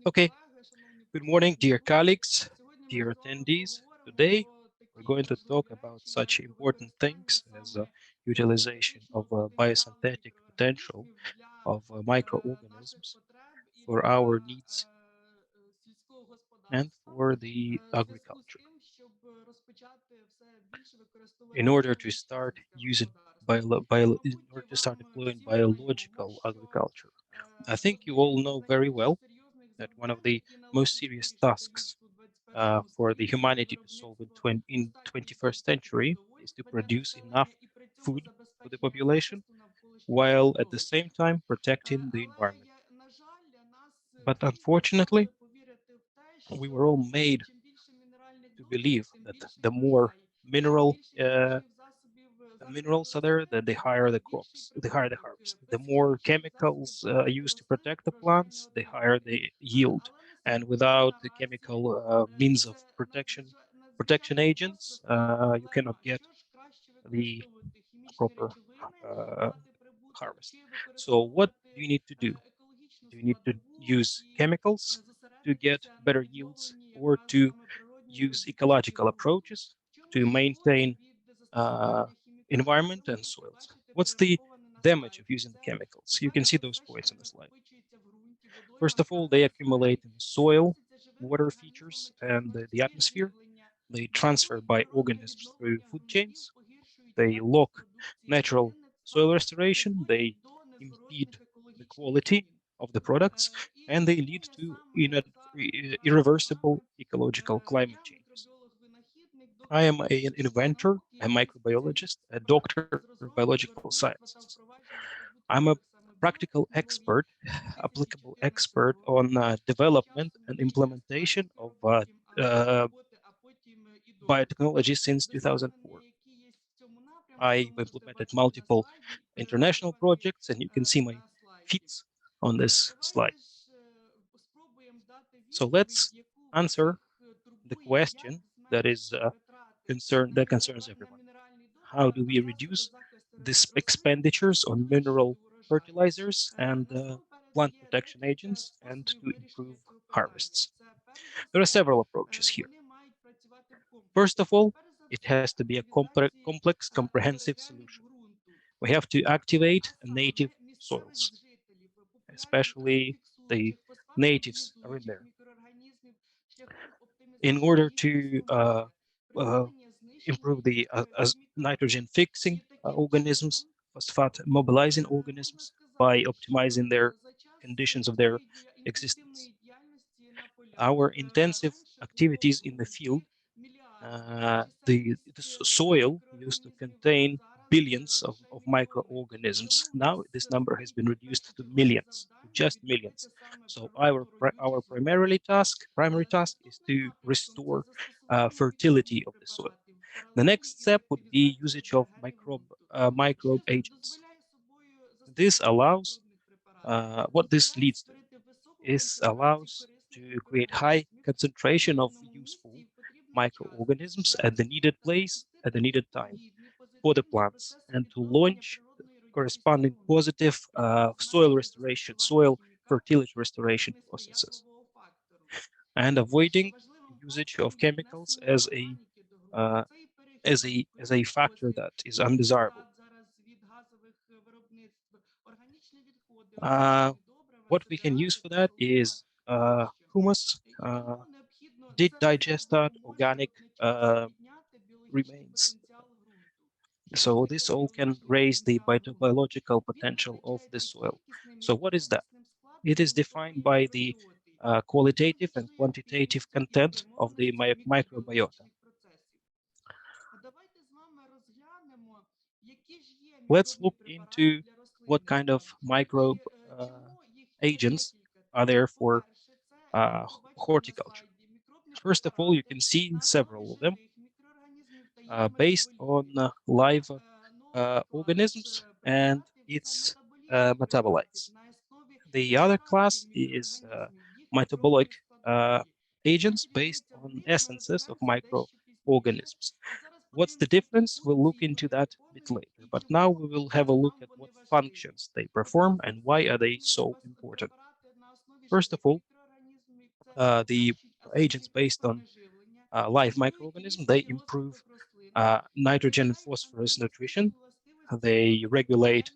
Okay, good morning, dear colleagues, dear attendees. Today, we're going to talk about such important things as utilization of biosynthetic potential of microorganisms for our needs and for the agriculture. In order to start deploying biological agriculture, I think you all know very well that one of the most serious tasks for the humanity to solve in 21st century is to produce enough food for the population while at the same time protecting the environment. But unfortunately, we were all made to believe that the more minerals are there, that the higher the crops, the higher the harvest. The more chemicals used to protect the plants, the higher the yield. And without the chemical means of protection agents, you cannot get the proper harvest. So what do you need to do? Do you need to use chemicals to get better yields, or to use ecological approaches to maintain environment and soils? What's the damage of using the chemicals? You can see those points on the slide. First of all, they accumulate in the soil, water features, and the atmosphere. They transfer by organisms through food chains. They lock natural soil restoration. They impede the quality of the products, and they lead to irreversible ecological climate changes. I am an inventor, a microbiologist, a doctor of biological sciences. I'm a practical expert, applicable expert on development and implementation of biotechnology since 2004. I've implemented multiple international projects, and you can see my feats on this slide. So let's answer the question that concerns everyone. How do we reduce these expenditures on mineral fertilizers and plant protection agents and to improve harvests? There are several approaches here. First of all, it has to be a complex, comprehensive solution. We have to activate native soils, especially the natives are in there. In order to improve the nitrogen fixing organisms, phosphate mobilizing organisms by optimizing their conditions of their existence. Our intensive activities in the field, the soil used to contain billions of microorganisms. Now this number has been reduced to millions, just millions. So our primary task is to restore fertility of the soil. The next step would be usage of microbe agents. This allows, what this leads to is allows to create high concentration of useful microorganisms at the needed place at the needed time for the plants, and to launch corresponding positive soil fertility restoration processes, and avoiding usage of chemicals uh, as a factor that is undesirable. What we can use for that is humus, did digested organic remains. So this all can raise the biological potential of the soil. So what is that? It is defined by the qualitative and quantitative content of the microbiota. Let's look into what kind of microbe agents are there for horticulture. First of all, you can see several of them based on live organisms and its metabolites. The other class is metabolic agents based on essences of microorganisms. What's the difference? We'll look into that a bit later. But now we will have a look at what functions they perform and why are they so important. First of all, the agents based on live microorganisms, they improve nitrogen and phosphorus nutrition. They regulate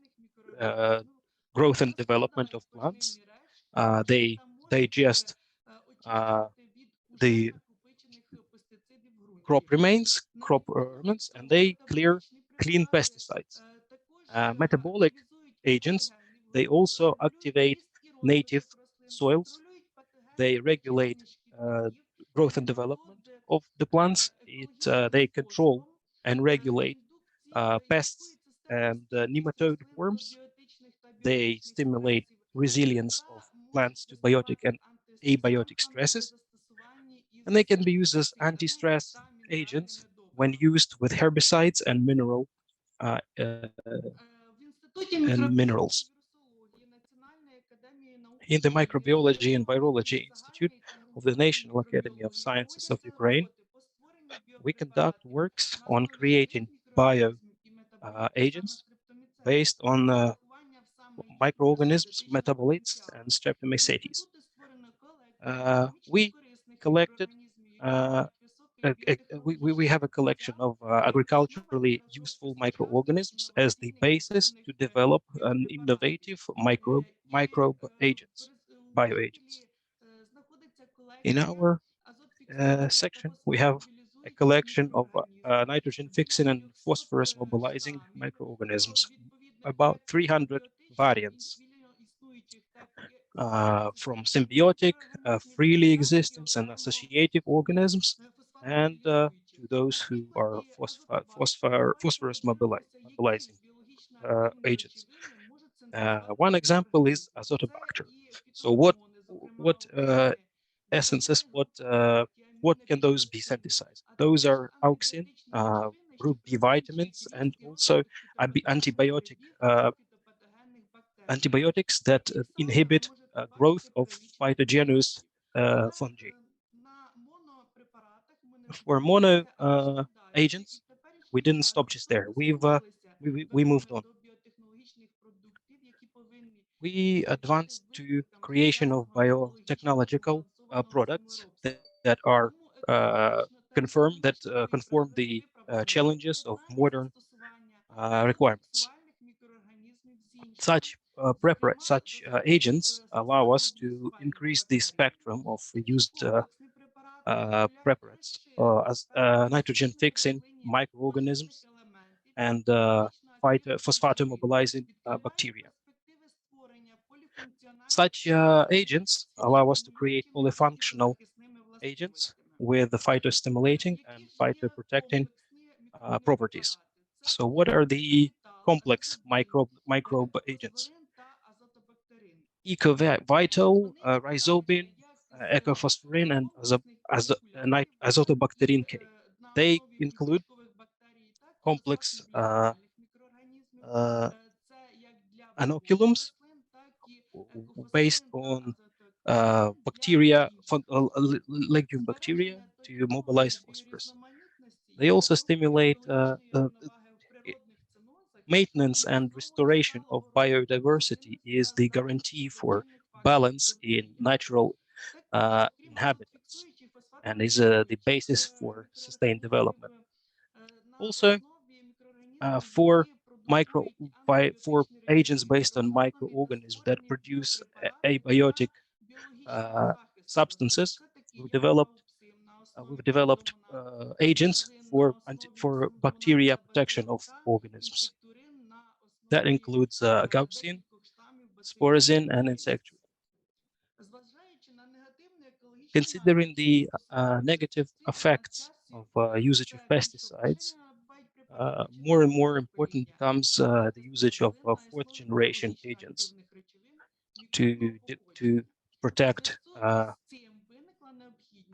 growth and development of plants. They digest the crop remnants, and they clean pesticides. Metabolic agents, they also activate native soils. They regulate growth and development of the plants. They control and regulate pests and nematode worms. They stimulate resilience of plants to biotic and abiotic stresses, and they can be used as anti-stress agents when used with herbicides and minerals. In the Microbiology and Virology Institute of the National Academy of Sciences of Ukraine, we conduct works on creating bio agents based on microorganisms, metabolites, and streptomycetes. We collected we have a collection of agriculturally useful microorganisms as the basis to develop an innovative microbe agents, bioagents. In our section, we have a collection of nitrogen fixing and phosphorus mobilizing microorganisms, about 300 variants, from symbiotic, freely existing and associative organisms, and to those who are phosphorus mobilizing agents. One example is azotobacter. So what essences, what can those be synthesized? Those are auxin, group B vitamins, and also antibiotics that inhibit growth of phytogenous fungi. For mono agents, we didn't stop just there. We moved on. We advanced to creation of biotechnological products that are conform the challenges of modern requirements. Such agents allow us to increase the spectrum of used preparates as nitrogen-fixing microorganisms and phosphato-mobilizing bacteria. Such agents allow us to create polyfunctional agents with the phytostimulating and phytoprotecting properties. So what are the complex microbe agents? Ecovital, rhizobin, ecophosphorin, and azotobacterin K. They include complex inoculums based on bacteria, legume bacteria, to mobilize phosphorus. They also stimulate maintenance and restoration of biodiversity is the guarantee for balance in natural inhabitants and is the basis for sustained development. Also, for agents based on microorganisms that produce abiotic substances, we've developed agents for bacteria protection of organisms. That includes gauxin, sporazin, and insectulin. Considering the negative effects of usage of pesticides, more and more important becomes the usage of fourth generation agents to protect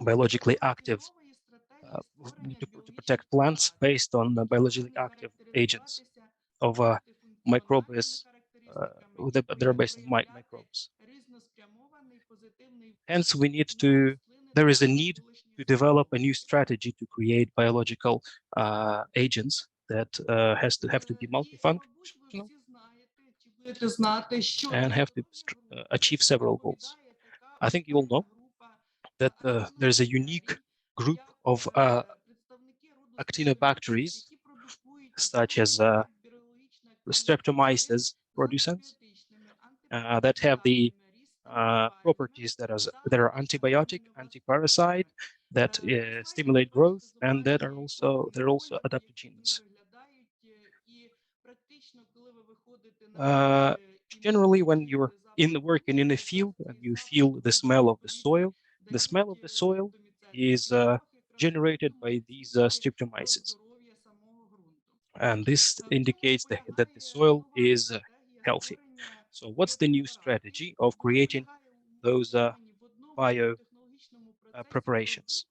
biologically active to protect plants based on biologically active agents of microbes that are based on microbes. Hence, there is a need to develop a new strategy to create biological agents that have to be multifunctional and have to achieve several goals. I think you all know that there's a unique group of actinobacteries, such as Streptomyces producens, that have the properties that are antibiotic, antiparasite, that stimulate growth, and that are also adaptogens. Generally, when you're working in a field and you feel the smell of the smell of the soil is generated by these Streptomyces, and this indicates that the soil is healthy. So, what's the new strategy of creating those bio preparations?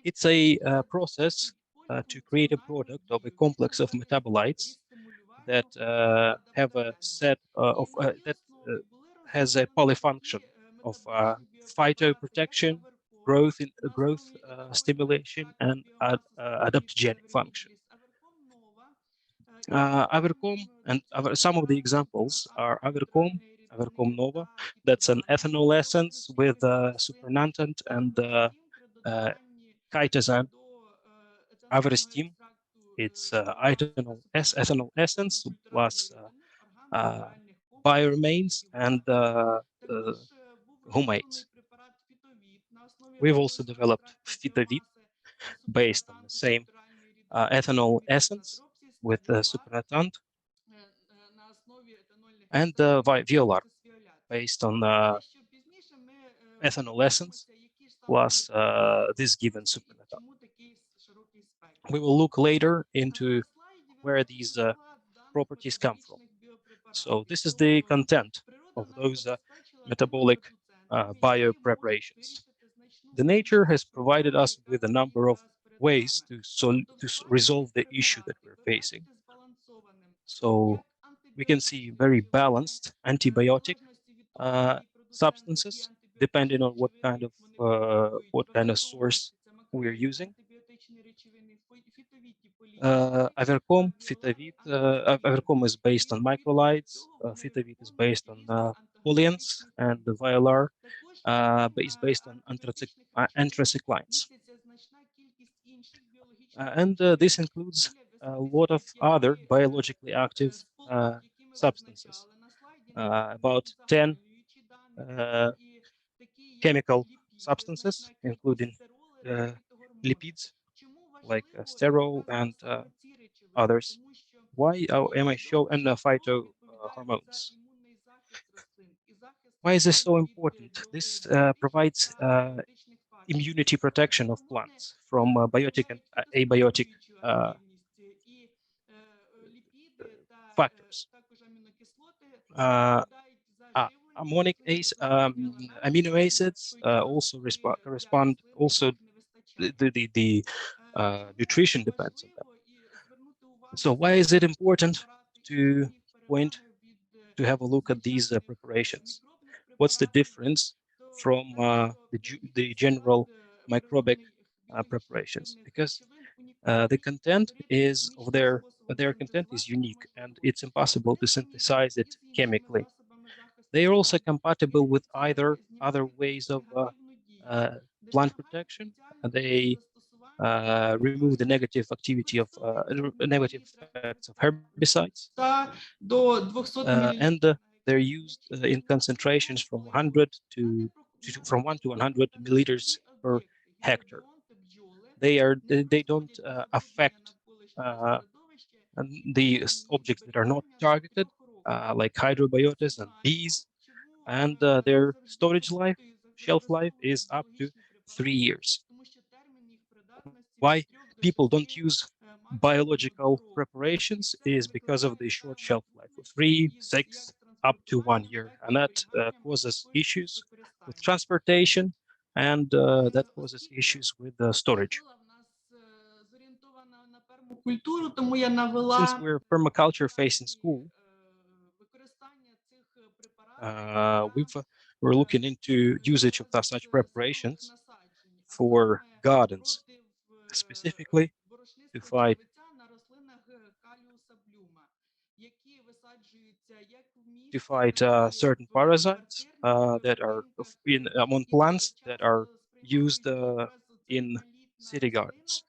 It's a process to create a product of a complex of metabolites that have a set of that has a polyfunction of phytoprotection, growth stimulation, and adaptogenic function. Avercom and some of the examples are Avercom Nova. That's an ethanol essence with supernatant and chitosan. Aversteam, it's ethanol essence plus bioremains and humates. We've also developed Fitavit based on the same ethanol essence with supernatant, and Violar based on ethanol essence plus this given supernatant. We will look later into where these properties come from. So this is the content of those metabolic biopreparations. The nature has provided us with a number of ways to resolve the issue that we're facing. So we can see very balanced antibiotic substances, depending on what kind of source we're using. Avercom, Fitavit. Avercom is based on microlides. Fitavit is based on polyenes, and the Violar is based on anthracyclines. And this includes a lot of other biologically active substances, about 10 chemical substances, including lipids like sterol and others. Why am I showing phytohormones? Why is this so important? This provides immunity protection of plants from biotic and abiotic factors. Amino acids also correspond. Also, the nutrition depends on them. So, why is it important to have a look at these preparations? What's the difference from the general microbic preparations? Because the content is of their content is unique, and it's impossible to synthesize it chemically. They are also compatible with either other ways of plant protection. They remove the negative activity of negative effects of herbicides, and they're used in concentrations from 100 from 1 to 100 milliliters per hectare. They don't affect the objects that are not targeted, like hydrobiotas and bees, and their shelf life is up to 3 years. Why people don't use biological preparations is because of the short shelf life of 3, 6, up to 1 year, and that causes issues with transportation, and that causes issues with storage. Since we're permaculture facing school, we're looking into usage of such preparations for gardens, specifically to fight fight certain parasites that are among plants that are used in city gardens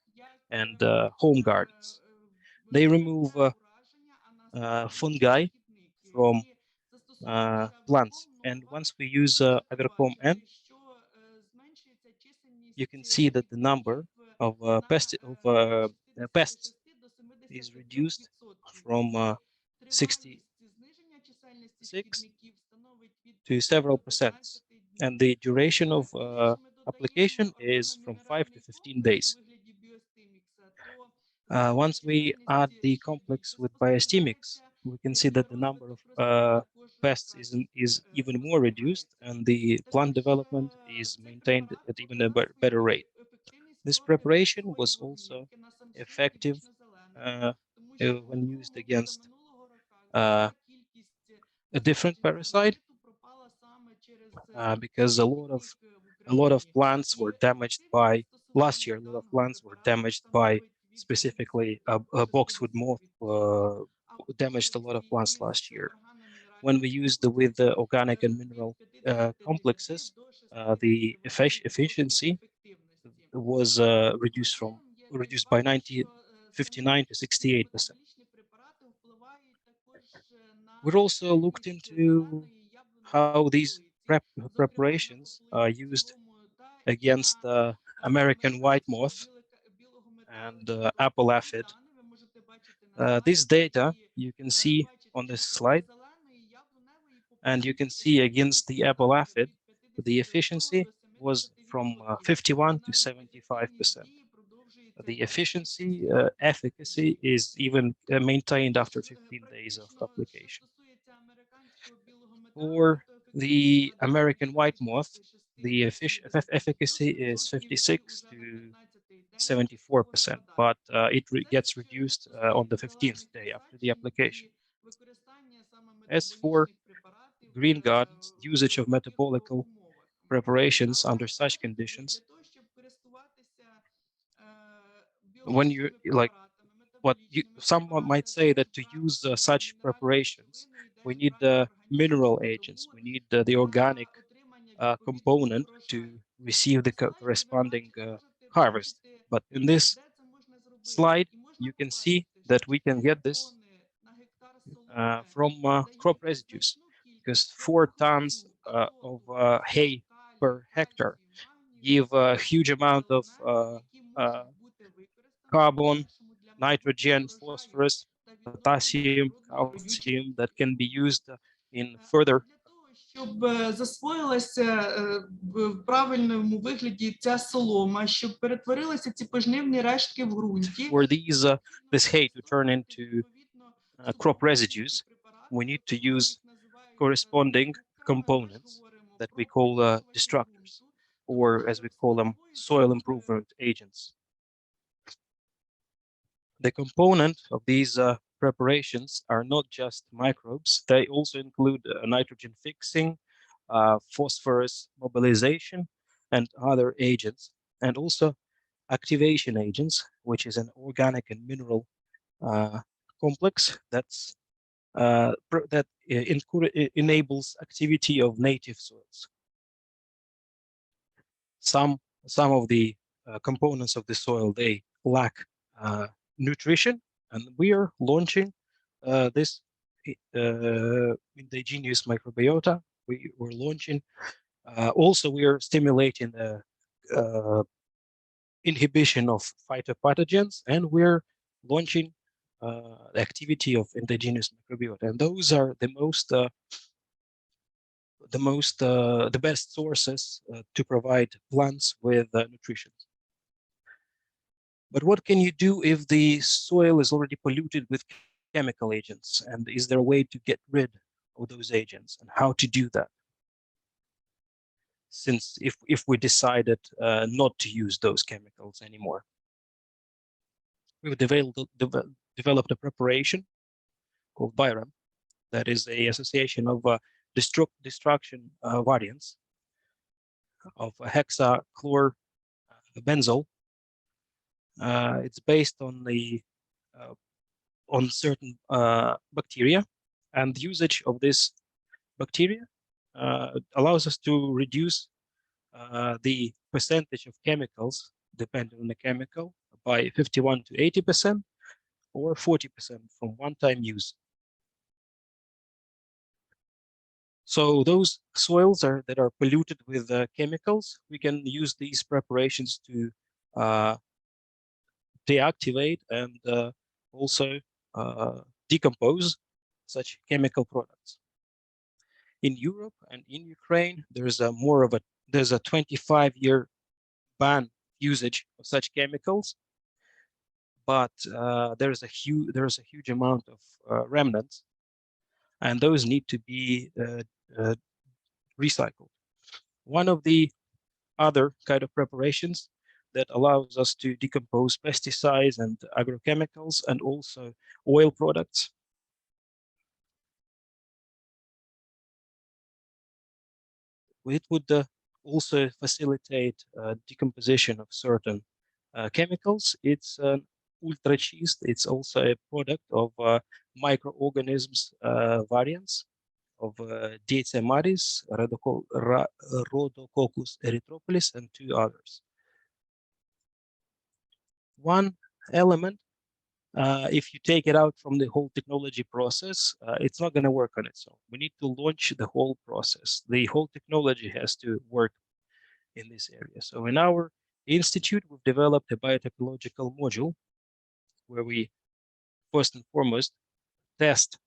and home gardens. They remove fungi from plants, and once we use agricul N, you can see that the number of pests is reduced from 66 to several percent, and the duration of application is from 5 to 15 days. Once we add the complex with biostemics, we can see that the number of pests is even more reduced, and the plant development is maintained at even a better rate. This preparation was also effective when used against a different parasite, because a lot of plants were damaged by last year. A lot of plants were damaged by specifically a boxwood moth damaged a lot of plants last year. When we used with the organic and mineral complexes, the efficiency was reduced by 59 to 68%. We also looked into how these preparations are used against American white moth and apple aphid. This data you can see on this slide, and you can see against the apple aphid, the efficiency was from 51 to 75%. The efficacy is even maintained after 15 days of application. For the American white moth, the efficacy is 56 to 74%, but it gets reduced on the 15th day after the application. As for green gardens, usage of metabolical preparations under such conditions, when you someone might say that to use such preparations, we need the mineral agents, we need the organic component to receive the corresponding harvest. But in this slide, you can see that we can get this from crop residues, because 4 tons of hay per hectare give a huge amount of carbon, nitrogen, phosphorus, potassium, calcium that can be used in further. Щоб засвоїлася в правильному вигляді ця солома, щоб перетворилися ці пожнивні рештки в ґрунті. For this hay to turn into crop residues, we need to use corresponding components that we call destructors, or as we call them, soil improvement agents. The component of these preparations are not just microbes, they also include nitrogen fixing, phosphorus mobilization, and other agents, and also activation agents, which is an organic and mineral complex that enables activity of native soils. Some of the components of the soil, they lack nutrition, and we are launching this indigenous microbiota. We're launching. Also, we are stimulating the inhibition of phytopathogens, and we're launching the activity of indigenous microbiota. And those are the best sources to provide plants with nutrition. But what can you do if the soil is already polluted with chemical agents? And is there a way to get rid of those agents, and how to do that? Since if we decided not to use those chemicals anymore, we've developed a preparation called BioRem, that is a association of destruction variants of hexachlorobenzol. It's based on certain bacteria, and the usage of this bacteria allows us to reduce the percentage of chemicals depending on the chemical by 51 to 80% or 40% from one-time use. So those soils that are polluted with chemicals, we can use these preparations to deactivate and also decompose such chemical products. In Europe and in Ukraine, there's a 25-year ban usage of such chemicals, but there's a huge amount of remnants, and those need to be recycled. One of the other kind of preparations that allows us to decompose pesticides and agrochemicals and also oil products. It would also facilitate decomposition of certain chemicals. It's an ultra chist. It's also a product of microorganisms variants of Detia maris, Rhodococcus erythropolis, and two others. One element, if you take it out from the whole technology process, it's not going to work on its own. We need to launch the whole process. The whole technology has to work in this area. So in our institute, we've developed a biotechnological module where we first and foremost test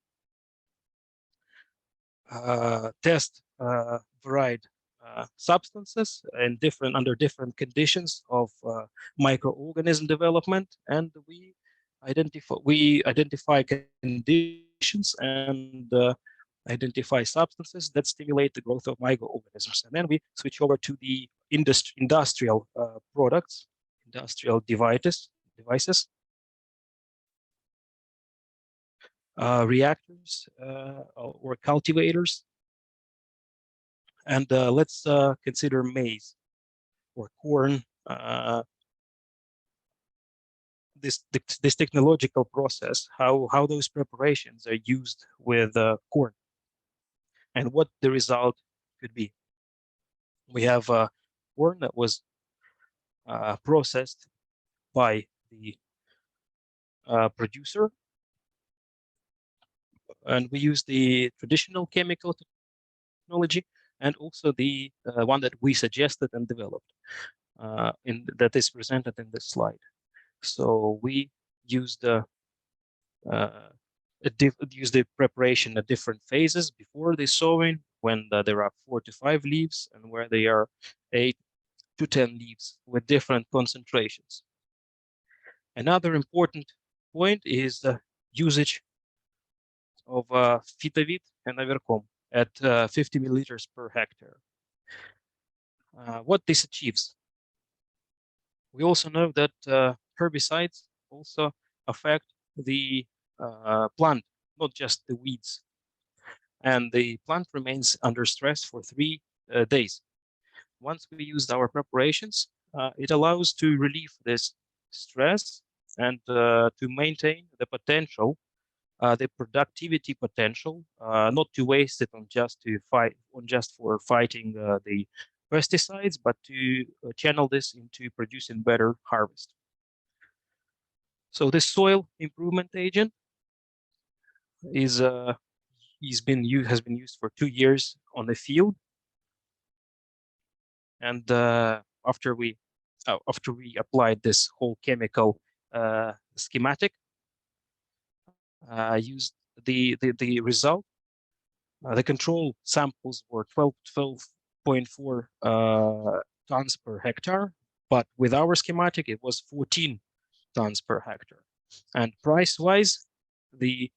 varied substances and under different conditions of microorganism development, and we identify conditions and identify substances that stimulate the growth of microorganisms, and then we switch over to the industrial products, industrial devices, reactors or cultivators. And let's consider maize or corn. This technological process, how those preparations are used with corn, and what the result could be. We have corn that was processed by the producer, and we use the traditional chemical technology and also the one that we suggested and developed that is presented in this slide. So we use the preparation at different phases before the sowing, when there are 4 to 5 leaves, and where they are 8 to 10 leaves with different concentrations. Another important point is the usage of Fitavit and Avercom at 50 milliliters per hectare. What this achieves? We also know that herbicides also affect the plant, not just the weeds. And the plant remains under stress for 3 days. Once we used our preparations, it allows to relieve this stress and to maintain the potential, the productivity potential, not to waste it on just for fighting the pesticides, but to channel this into producing better harvest. So this soil improvement agent has been used for 2 years on the field, and after we applied this whole chemical schematic, used the result. The control samples were 12.4 tons per hectare, but with our schematic it was 14 tons per hectare. And price-wise, the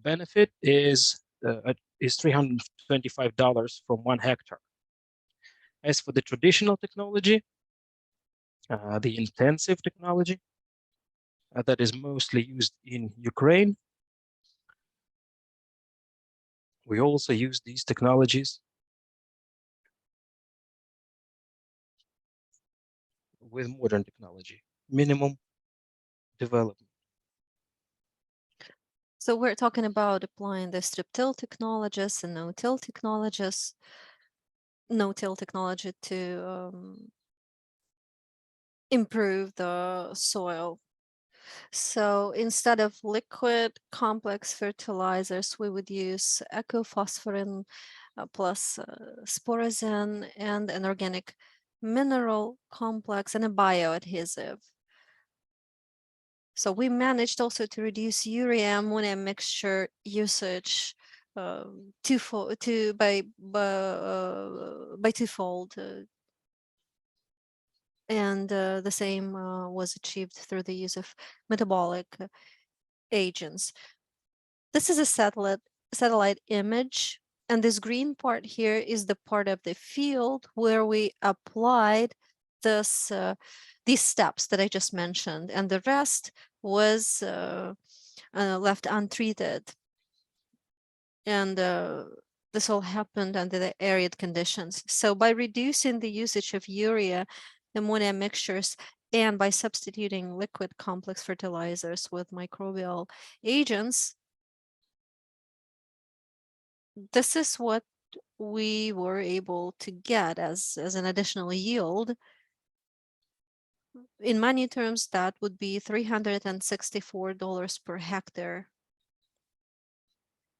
benefit is $325 from 1 hectare. As for the traditional technology, the intensive technology that is mostly used in Ukraine, we also use these technologies with modern technology, minimum development. So we're talking about applying the strip-till technologies and no-till technologies, no-till technology to improve the soil. So instead of liquid complex fertilizers, we would use ecophosphorin plus sporozin and an organic mineral complex and a bioadhesive. So we managed also to reduce urea ammonia mixture usage by twofold, and the same was achieved through the use of metabolic agents. This is a satellite image, and this green part here is the part of the field where we applied this these steps that I just mentioned, and the rest was left untreated. And this all happened under the arid conditions. So by reducing the usage of urea, ammonia mixtures, and by substituting liquid complex fertilizers with microbial agents, this is what we were able to get as an additional yield. In money terms, that would be $364 per hectare.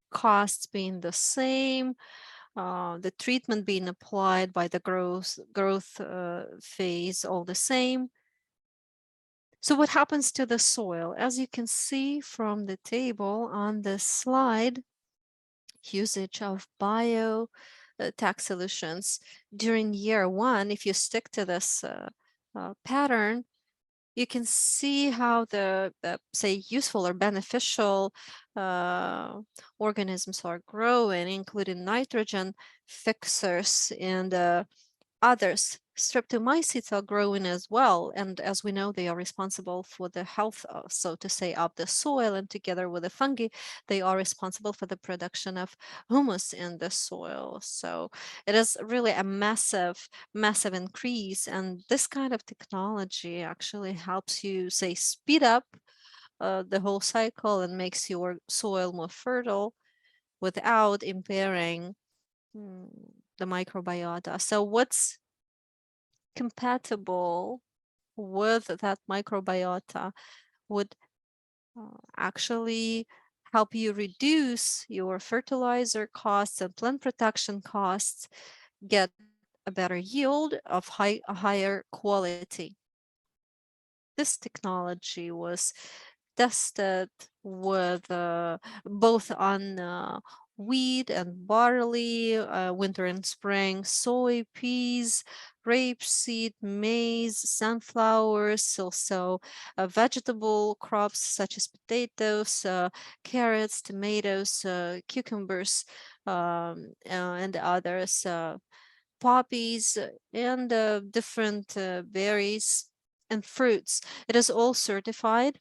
Costs being the same, the treatment being applied by the growth phase all the same. So what happens to the soil? As you can see from the table on this slide, usage of bio tax solutions during year one, if you stick to this pattern, you can see how the say useful or beneficial organisms are growing, including nitrogen fixers and others. Streptomycetes are growing as well, and as we know, they are responsible for the health, so to say, of the soil, and together with the fungi, they are responsible for the production of humus in the soil. So it is really a massive, massive increase, and this kind of technology actually helps you, say, speed up the whole cycle and makes your soil more fertile without impairing mm, the microbiota. So what's compatible with that microbiota would actually help you reduce your fertilizer costs and plant protection costs, get a better yield of a higher quality. This technology was tested with both on wheat and barley, winter and spring, soy, peas, rapeseed, maize, sunflowers, also vegetable crops such as potatoes, carrots, tomatoes, cucumbers, and others, poppies, and different berries and fruits. It is all certified.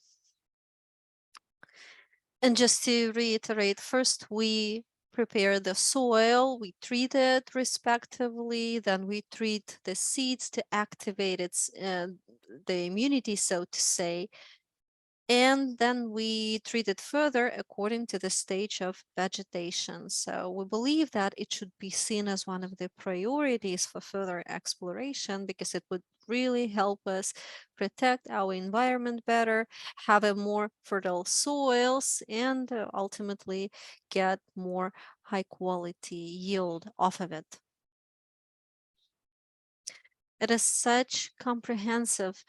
And just to reiterate, first we prepare the soil, we treat it respectively, then we treat the seeds to activate its the immunity, so to say, and then we treat it further according to the stage of vegetation. So we believe that it should be seen as one of the priorities for further exploration, because it would really help us protect our environment better, have a more fertile soils, and ultimately get more high quality yield off of it. It is such comprehensive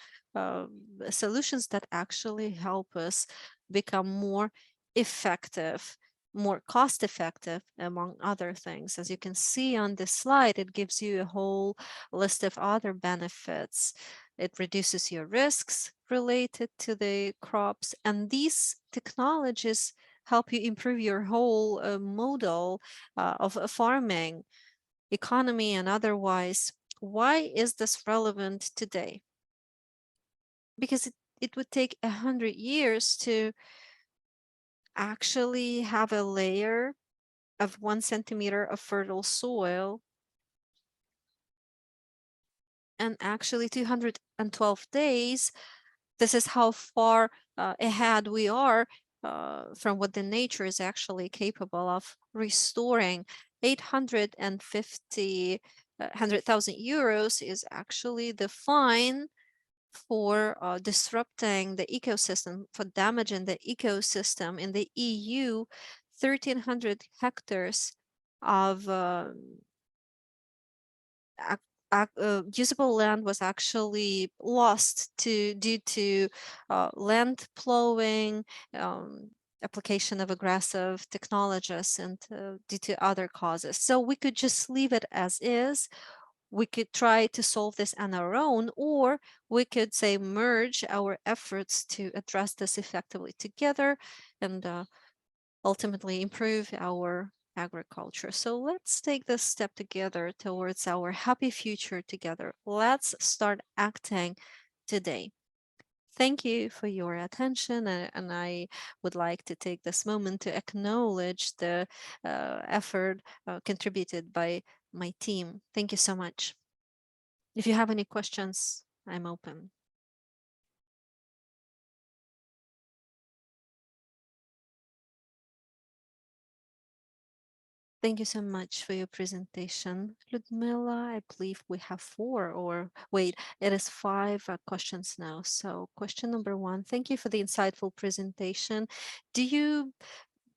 solutions that actually help us become more effective, more cost effective, among other things. As you can see on this slide, it gives you a whole list of other benefits. It reduces your risks related to the crops, and these technologies help you improve your whole model of farming, economy, and otherwise. Why is this relevant today? Because it would take 100 years to actually have a layer of 1 centimeter of fertile soil, and actually 212 days. This is how far ahead we are from what the nature is actually capable of restoring. 850 100,000 euros is actually the fine for disrupting the ecosystem, for damaging the ecosystem in the EU. 1,300 hectares of usable land was actually lost due to land plowing, application of aggressive technologies, and due to other causes. So we could just leave it as is. We could try to solve this on our own, or we could say merge our efforts to address this effectively together and ultimately improve our agriculture. So let's take this step together towards our happy future together. Let's start acting today. Thank you for your attention, and I would like to take this moment to acknowledge the effort contributed by my team. Thank you so much. If you have any questions, I'm open. Thank you so much for your presentation, Liudmyla. I believe we have 4, or wait, it is 5 questions now. So question number 1, thank you for the insightful presentation. Do you,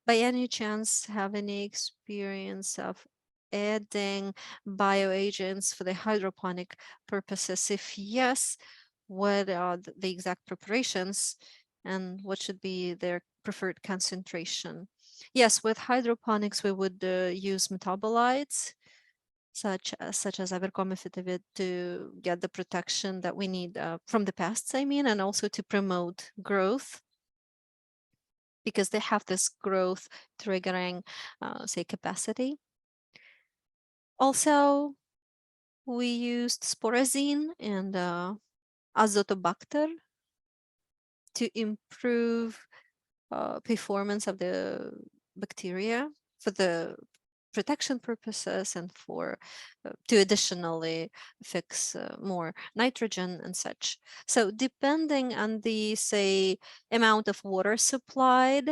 by any chance, have any experience of adding bioagents for the hydroponic purposes? If yes, what are the exact preparations and what should be their preferred concentration? Yes, with hydroponics, we would use metabolites such as avercomifetavir to get the protection that we need from the pests, I mean, and also to promote growth, because they have this growth triggering, say, capacity. Also, we used sporazine and azotobacter to improve performance of the bacteria for the protection purposes and for to additionally fix more nitrogen and such. So depending on the, say, amount of water supplied,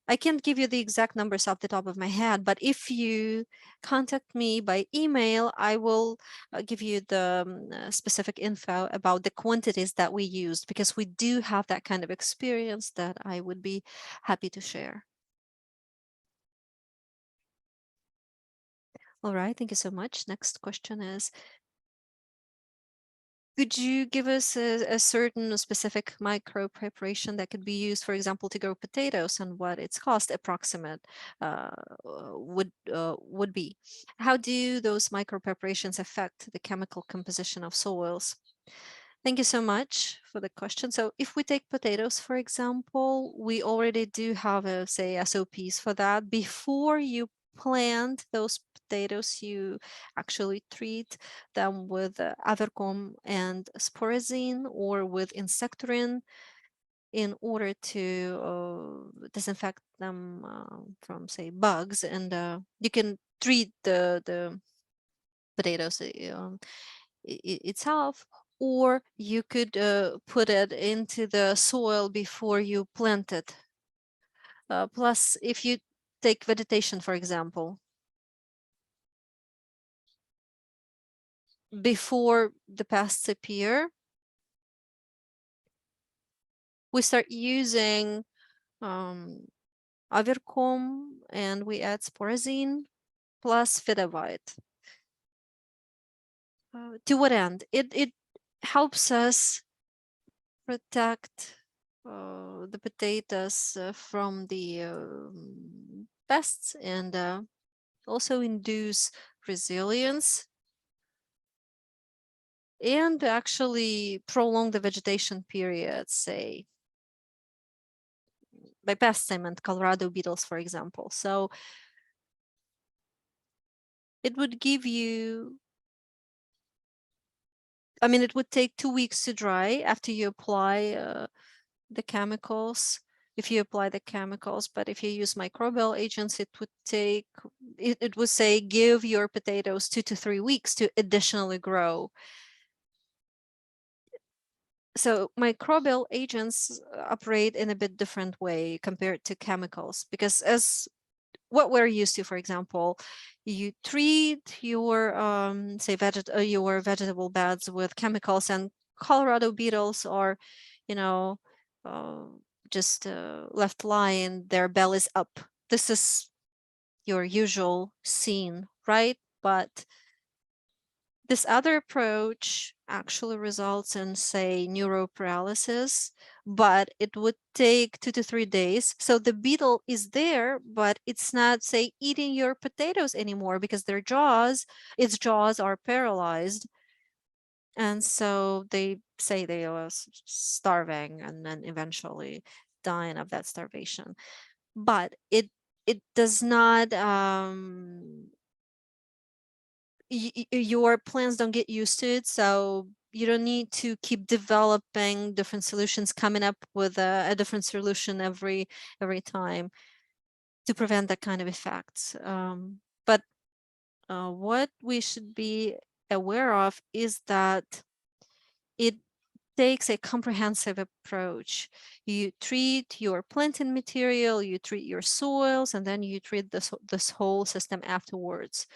I can't give you the exact numbers off the top of my head, but if you contact me by email, I will give you the specific info about the quantities that we used, because we do have that kind of experience that I would be happy to share. All right, thank you so much. Next question is, could you give us a certain specific micro preparation that could be used, for example, to grow potatoes, and what its cost approximate would be? How do those micro preparations affect the chemical composition of soils? Thank you so much for the question. So if we take potatoes, for example, we already do have a, say, SOPs for that. Before you plant those potatoes, you actually treat them with avercom and sporazine or with insectorin in order to disinfect them from, say, bugs, and you can treat the potatoes itself, or you could put it into the soil before you plant it. Plus, if you take vegetation, for example, before the pests appear, we start using avercom and we add sporazine plus fidavite. To what end? It helps us protect the potatoes from the pests, and also induce resilience, and actually prolong the vegetation period, say, by pests I meant Colorado beetles, for example. So it would give you, I mean, it would take 2 weeks to dry after you apply the chemicals, if you apply the chemicals. But if you use microbial agents, it would take, it would say, give your potatoes 2 to 3 weeks to additionally grow. So microbial agents operate in a bit different way compared to chemicals, because as what we're used to, for example, you treat your say your vegetable beds with chemicals, and Colorado beetles are, you know, uh, just left lying, their bellies up. This is your usual scene, right? But this other approach actually results in, say, neuroparalysis, but it would take 2 to 3 days. So the beetle is there, but it's not, say, eating your potatoes anymore because its jaws are paralyzed. And so they say they are starving and then eventually dying of that starvation. But it does not your plans don't get used to it, so you don't need to keep developing different solutions, coming up with a different solution every time to prevent that kind of effects. But what we should be aware of is that it takes a comprehensive approach. You treat your planting material, you treat your soils, and then you treat this whole system afterwards.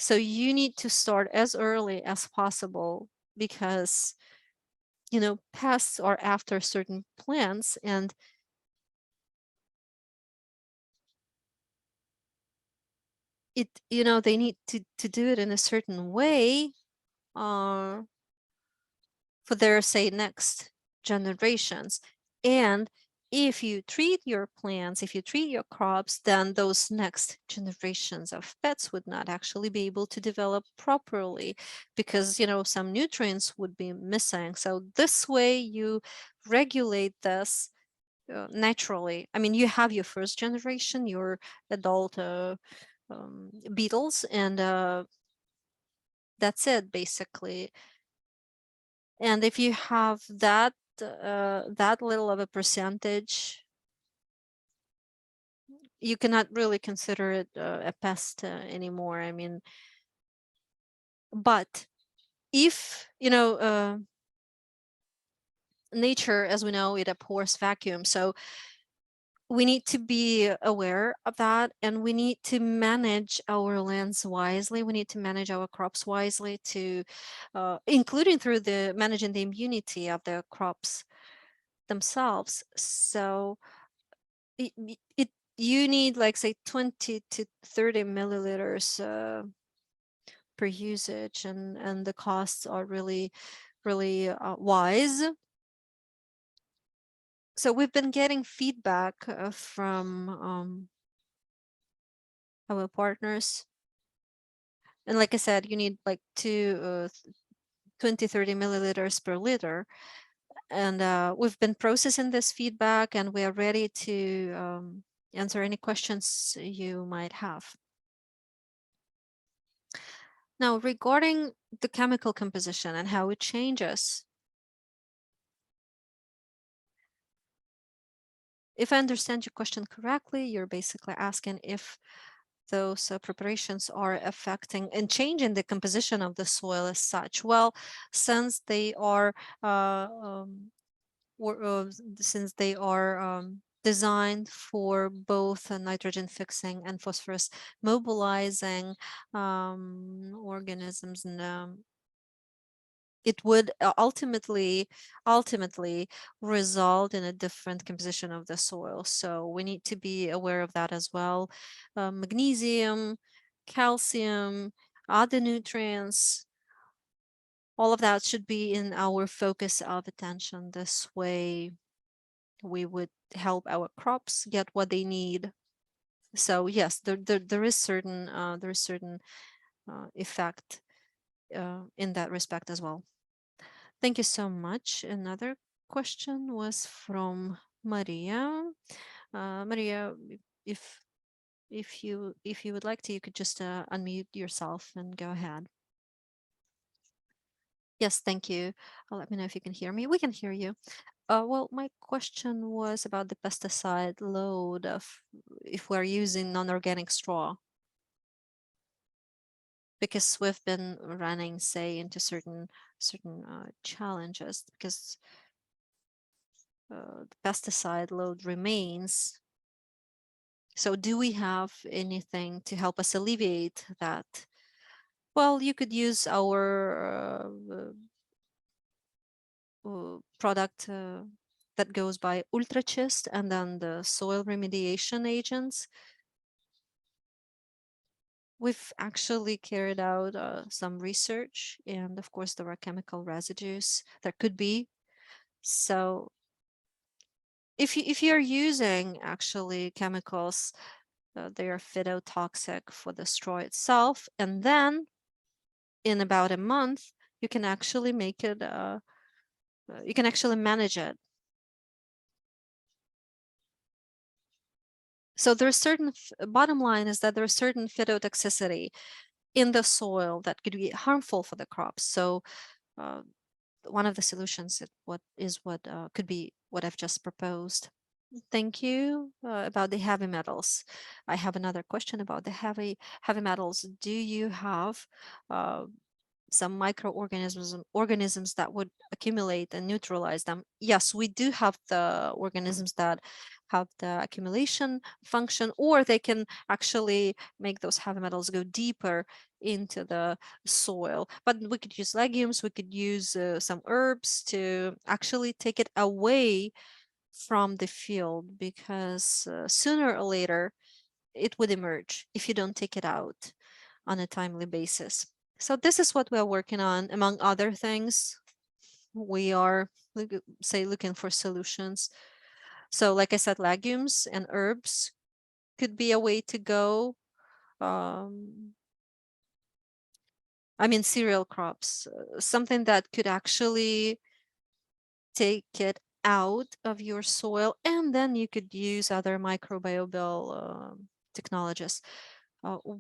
So you need to start as early as possible, because pests are after certain plants, and they need to do it in a certain way uh, for their, say, next generations. And if you treat your plants, if you treat your crops, then those next generations of pets would not actually be able to develop properly, because some nutrients would be missing. So this way you regulate this naturally. I mean, you have your first generation, your adult beetles, and that's it basically. And if you have that little of a percentage, you cannot really consider it a pest anymore. I mean, but if nature, as we know, it abhors vacuum, so we need to be aware of that, and we need to manage our lands wisely. We need to manage our crops wisely, to including through the managing the immunity of the crops themselves. So it you need, like, say, 20 to 30 milliliters per usage, and the costs are really really wise. So we've been getting feedback from our partners, and like I said, you need like 20-30 milliliters per liter. And we've been processing this feedback, and we are ready to answer any questions you might have. Now, regarding the chemical composition and how it changes, if I understand your question correctly, you're basically asking if those preparations are affecting and changing the composition of the soil as such. Well, since they are since they are designed for both nitrogen fixing and phosphorus mobilizing organisms, and it would ultimately result in a different composition of the soil. So we need to be aware of that as well. Magnesium, calcium, other nutrients, all of that should be in our focus of attention. This way we would help our crops get what they need. So yes, there is certain effect in that respect as well. Thank you so much. Another question was from Maria. Maria, if if you would like to, you could just unmute yourself and go ahead. Yes, thank you. Let me know if you can hear me. We can hear you. Well, my question was about the pesticide load of if we're using non-organic straw. because we've been running, say, into certain challenges, because the pesticide load remains. So do we have anything to help us alleviate that? Well, you could use our product that goes by UltraChist, and then the soil remediation agents. We've actually carried out some research, and of course there are chemical residues there could be. So if you're using actually chemicals, they are phytotoxic for the straw itself, and then in about a month you can actually make it you can actually manage it. So there's certain bottom line is that there's certain phytotoxicity in the soil that could be harmful for the crops. So one of the solutions could be what I've just proposed. Thank you. About the heavy metals, I have another question about the heavy metals. Do you have some microorganisms that would accumulate and neutralize them? Yes, we do have the organisms that have the accumulation function, or they can actually make those heavy metals go deeper into the soil. But we could use legumes, we could use some herbs to actually take it away from the field, because sooner or later it would emerge if you don't take it out on a timely basis. So this is what we are working on. Among other things, we are looking for solutions. So like I said, legumes and herbs could be a way to go. I mean, cereal crops, something that could actually take it out of your soil, and then you could use other microbial technologies.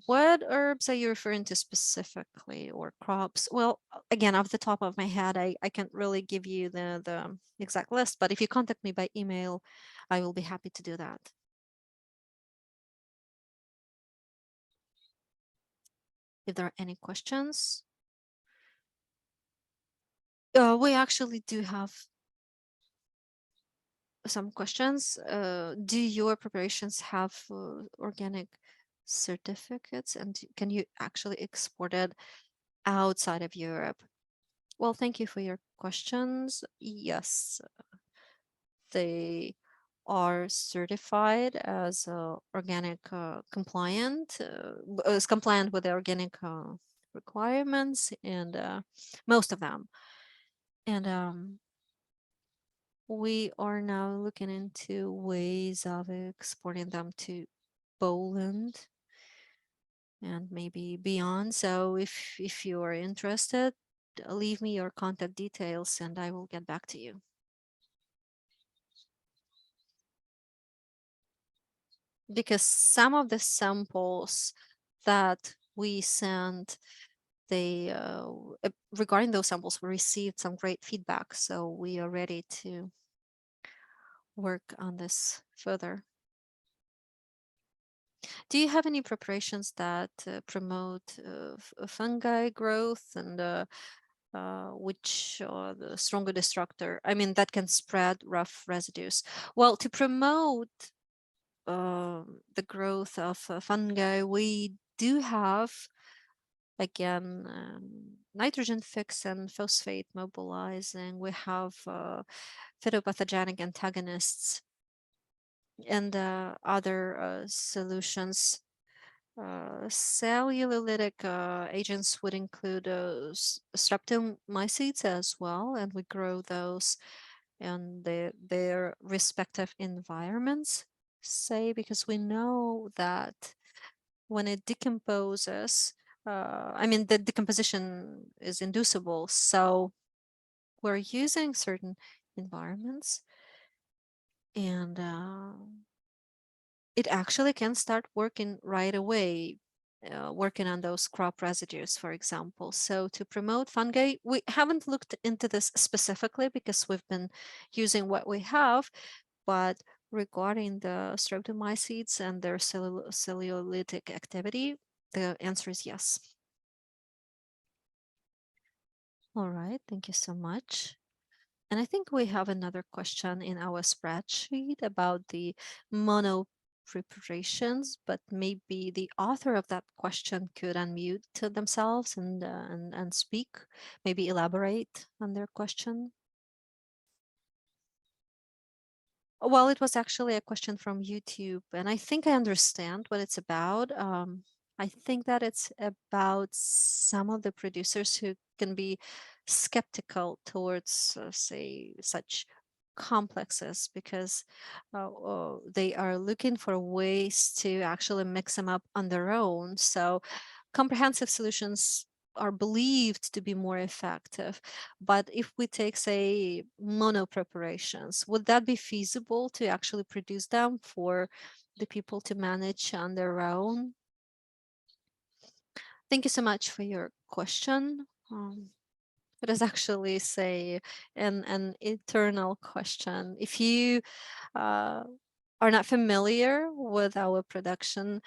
What herbs are you referring to specifically, or crops? Well, again, off the top of my head, I can't really give you the exact list, but if you contact me by email, I will be happy to do that. If there are any questions. We actually do have some questions. Do your preparations have organic certificates, and can you actually export it outside of Europe? Well, thank you for your questions. Yes, they are certified as organic compliant, is compliant with the organic requirements, and most of them. And we are now looking into ways of exporting them to Poland and maybe beyond. So if you are interested, leave me your contact details and I will get back to you. Because some of the samples that we sent, they regarding those samples, we received some great feedback, so we are ready to work on this further. Do you have any preparations that promote fungi growth, and which are the stronger destructor? I mean, that can spread rough residues. Well, to promote the growth of fungi, we do have, again, nitrogen fix and phosphate mobilizing. We have phytopathogenic antagonists and other solutions. Cellulolytic agents would include streptomycetes as well, and we grow those in their respective environments, say, because we know that when it decomposes, I mean, the decomposition is inducible, so we're using certain environments, and it actually can start working right away, working on those crop residues, for example. So to promote fungi, we haven't looked into this specifically because we've been using what we have, but regarding the streptomycetes and their cellulolytic activity, the answer is yes. All right, thank you so much. And I think we have another question in our spreadsheet about the mono preparations, but maybe the author of that question could unmute to themselves and speak, maybe elaborate on their question. Well, it was actually a question from YouTube, and I think I understand what it's about. I think that it's about some of the producers who can be skeptical towards, say, such complexes because they are looking for ways to actually mix them up on their own. So comprehensive solutions are believed to be more effective. But if we take, say, mono preparations, would that be feasible to actually produce them for the people to manage on their own? Thank you so much for your question. It is actually, say, an eternal question. If you are not familiar with our production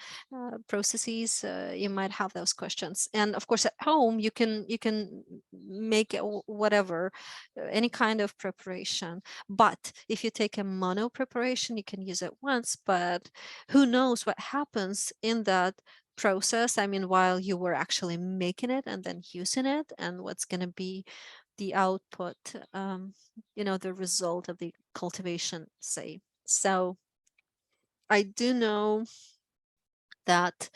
processes, you might have those questions. And of course, at home, you can make whatever, any kind of preparation. But if you take a mono preparation, you can use it once, but who knows what happens in that process. I mean, while you were actually making it and then using it, and what's going to be the output, the result of the cultivation, say. So I do know that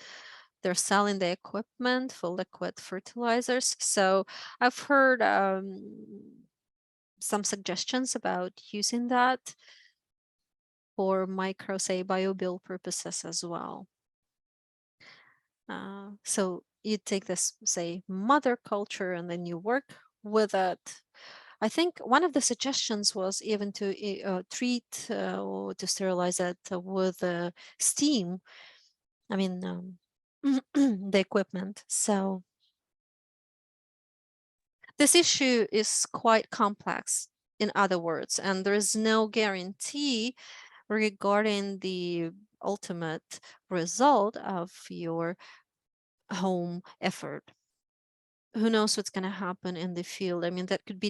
they're selling the equipment for liquid fertilizers. So I've heard some suggestions about using that for micro, say, biobuild purposes as well. So you take this, say, mother culture, and then you work with it. I think one of the suggestions was even to treat or to sterilize it with steam. I mean, the equipment. So this issue is quite complex, in other words, and there is no guarantee regarding the ultimate result of your home effort. Who knows what's going to happen in the field? I mean, that could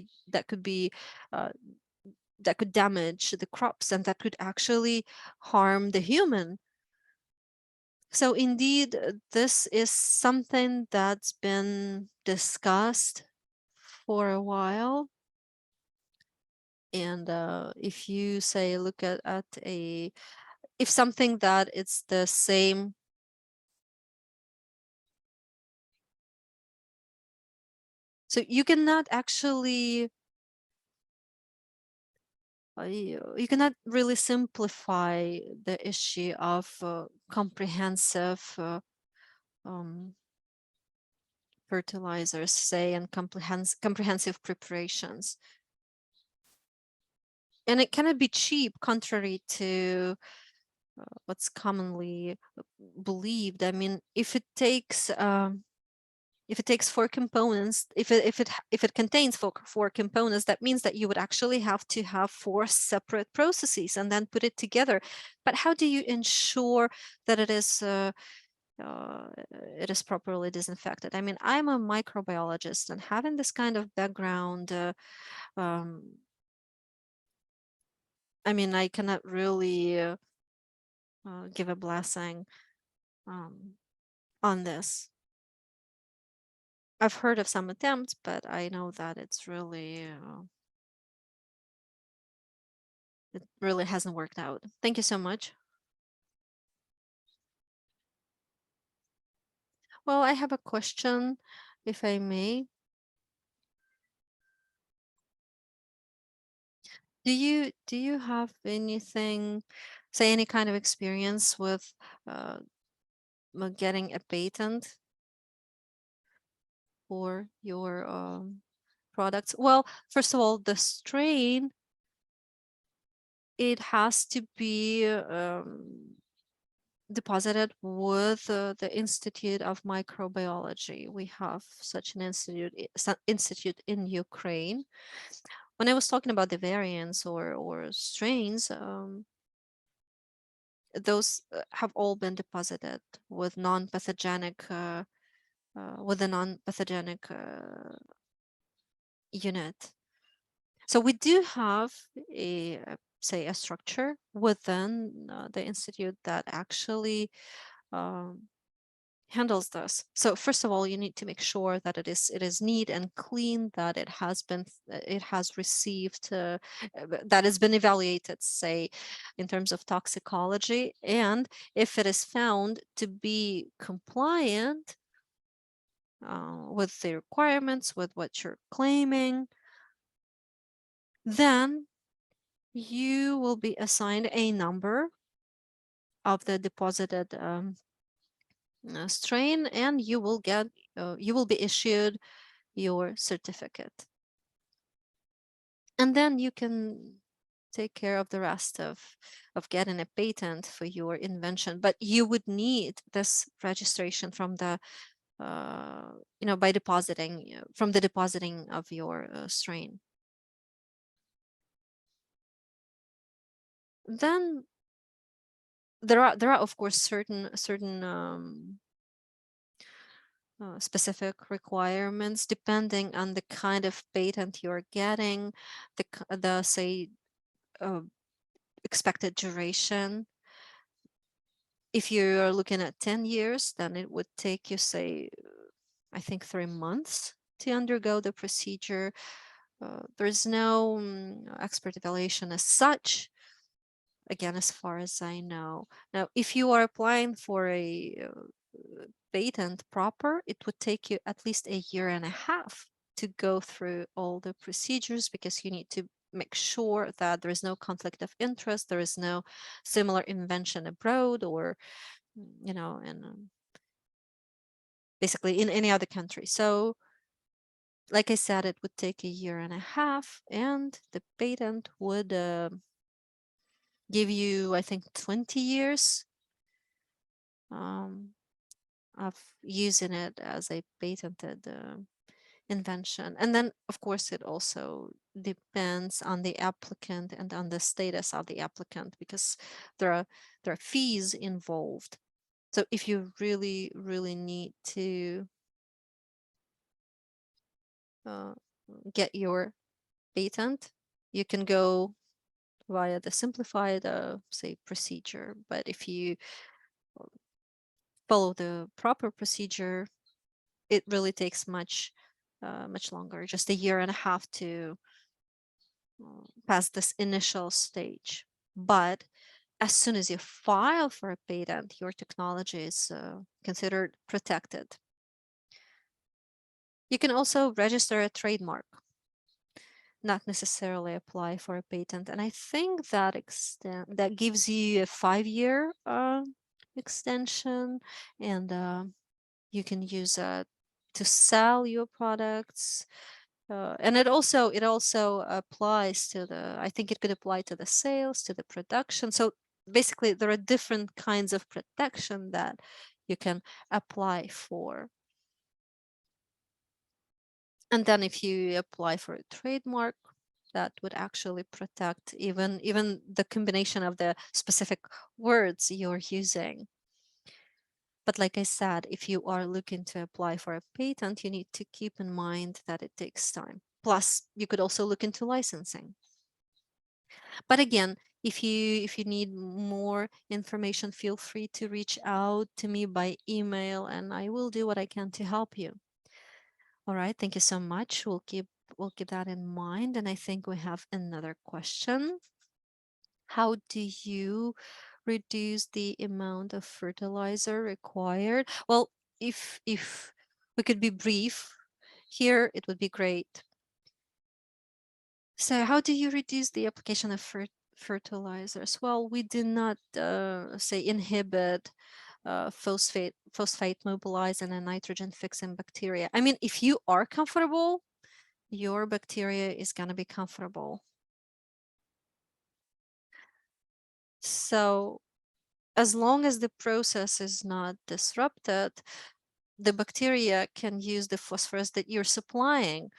damage the crops, and that could actually harm the human. So indeed, this is something that's been discussed for a while. And if you say, look at if something that it's the same, so you cannot actually, you cannot really simplify the issue of comprehensive fertilizers, say, and comprehensive preparations. And it cannot be cheap, contrary to what's commonly believed. I mean, if it takes four components, if it contains four components, that means that you would actually have to have four separate processes and then put it together. But how do you ensure that it is properly disinfected? I mean, I'm a microbiologist, and having this kind of background, I mean, I cannot really give a blessing on this. I've heard of some attempts, but I know that it really hasn't worked out. Thank you so much. Well, I have a question, if I may. Do you have anything, say, any kind of experience with getting a patent for your products? Well, first of all, the strain, it has to be deposited with the Institute of Microbiology. We have such an institute in Ukraine. When I was talking about the variants or strains, those have all been deposited with non-pathogenic with a non-pathogenic unit. So we do have a, say, a structure within the institute that actually handles this. So first of all, you need to make sure that it is neat and clean, that it has received that has been evaluated, say, in terms of toxicology, and if it is found to be compliant with the requirements, with what you're claiming, then you will be assigned a number of the deposited strain, and you will be issued your certificate. And then you can take care of the rest of getting a patent for your invention. But you would need this registration from the by depositing from the depositing of your strain. Then there are of course certain specific requirements depending on the kind of patent you're getting, the say expected duration. If you're looking at 10 years, then it would take you, say, I think 3 months to undergo the procedure. There's no expert evaluation as such, again, as far as I know. Now, if you are applying for a patent proper, it would take you at least a year and a half to go through all the procedures, because you need to make sure that there is no conflict of interest, there is no similar invention abroad, or in basically in any other country. So like I said, it would take a year and a half, and the patent would give you, I think, 20 years of using it as a patented invention. And then, of course, it also depends on the applicant and on the status of the applicant, because there are fees involved. So if you really, really need to get your patent, you can go via the simplified, say, procedure. But if you follow the proper procedure, it really takes much longer, just a year and a half to pass this initial stage. But as soon as you file for a patent, your technology is considered protected. You can also register a trademark, not necessarily apply for a patent. And I think that gives you a 5-year extension, and you can use it to sell your products. And it also applies to I think it could apply to the sales, to the production. So basically, there are different kinds of protection that you can apply for. And then if you apply for a trademark, that would actually protect even the combination of the specific words you're using. But like I said, if you are looking to apply for a patent, you need to keep in mind that it takes time. Plus, you could also look into licensing. But again, if you need more information, feel free to reach out to me by email, and I will do what I can to help you. All right, thank you so much. We'll keep that in mind. And I think we have another question. How do you reduce the amount of fertilizer required? Well, if we could be brief here, it would be great. So how do you reduce the application of fertilizers? Well, we do not say inhibit phosphate mobilizing and nitrogen fixing bacteria. I mean, if you are comfortable, your bacteria is going to be comfortable. So as long as the process is not disrupted, the bacteria can use the phosphorus that you're supplying,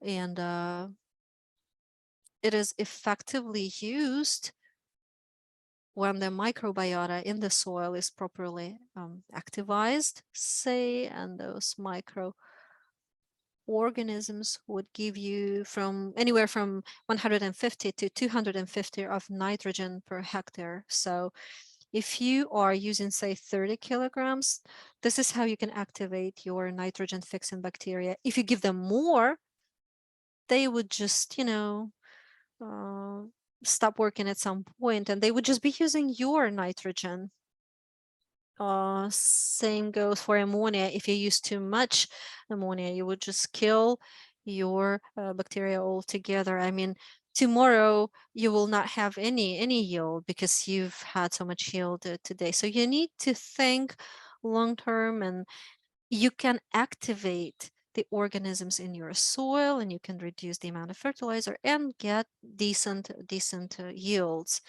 and it is effectively used when the microbiota in the soil is properly activized, say, and those organisms would give you from anywhere from 150 to 250 of nitrogen per hectare. So if you are using, say, 30 kilograms, this is how you can activate your nitrogen fixing bacteria. If you give them more, they would just, stop working at some point, and they would just be using your nitrogen. Same goes for ammonia. If you use too much ammonia, you would just kill your bacteria altogether. I mean, tomorrow you will not have any yield because you've had so much yield today. So you need to think long term, and you can activate the organisms in your soil, and you can reduce the amount of fertilizer and get decent yields.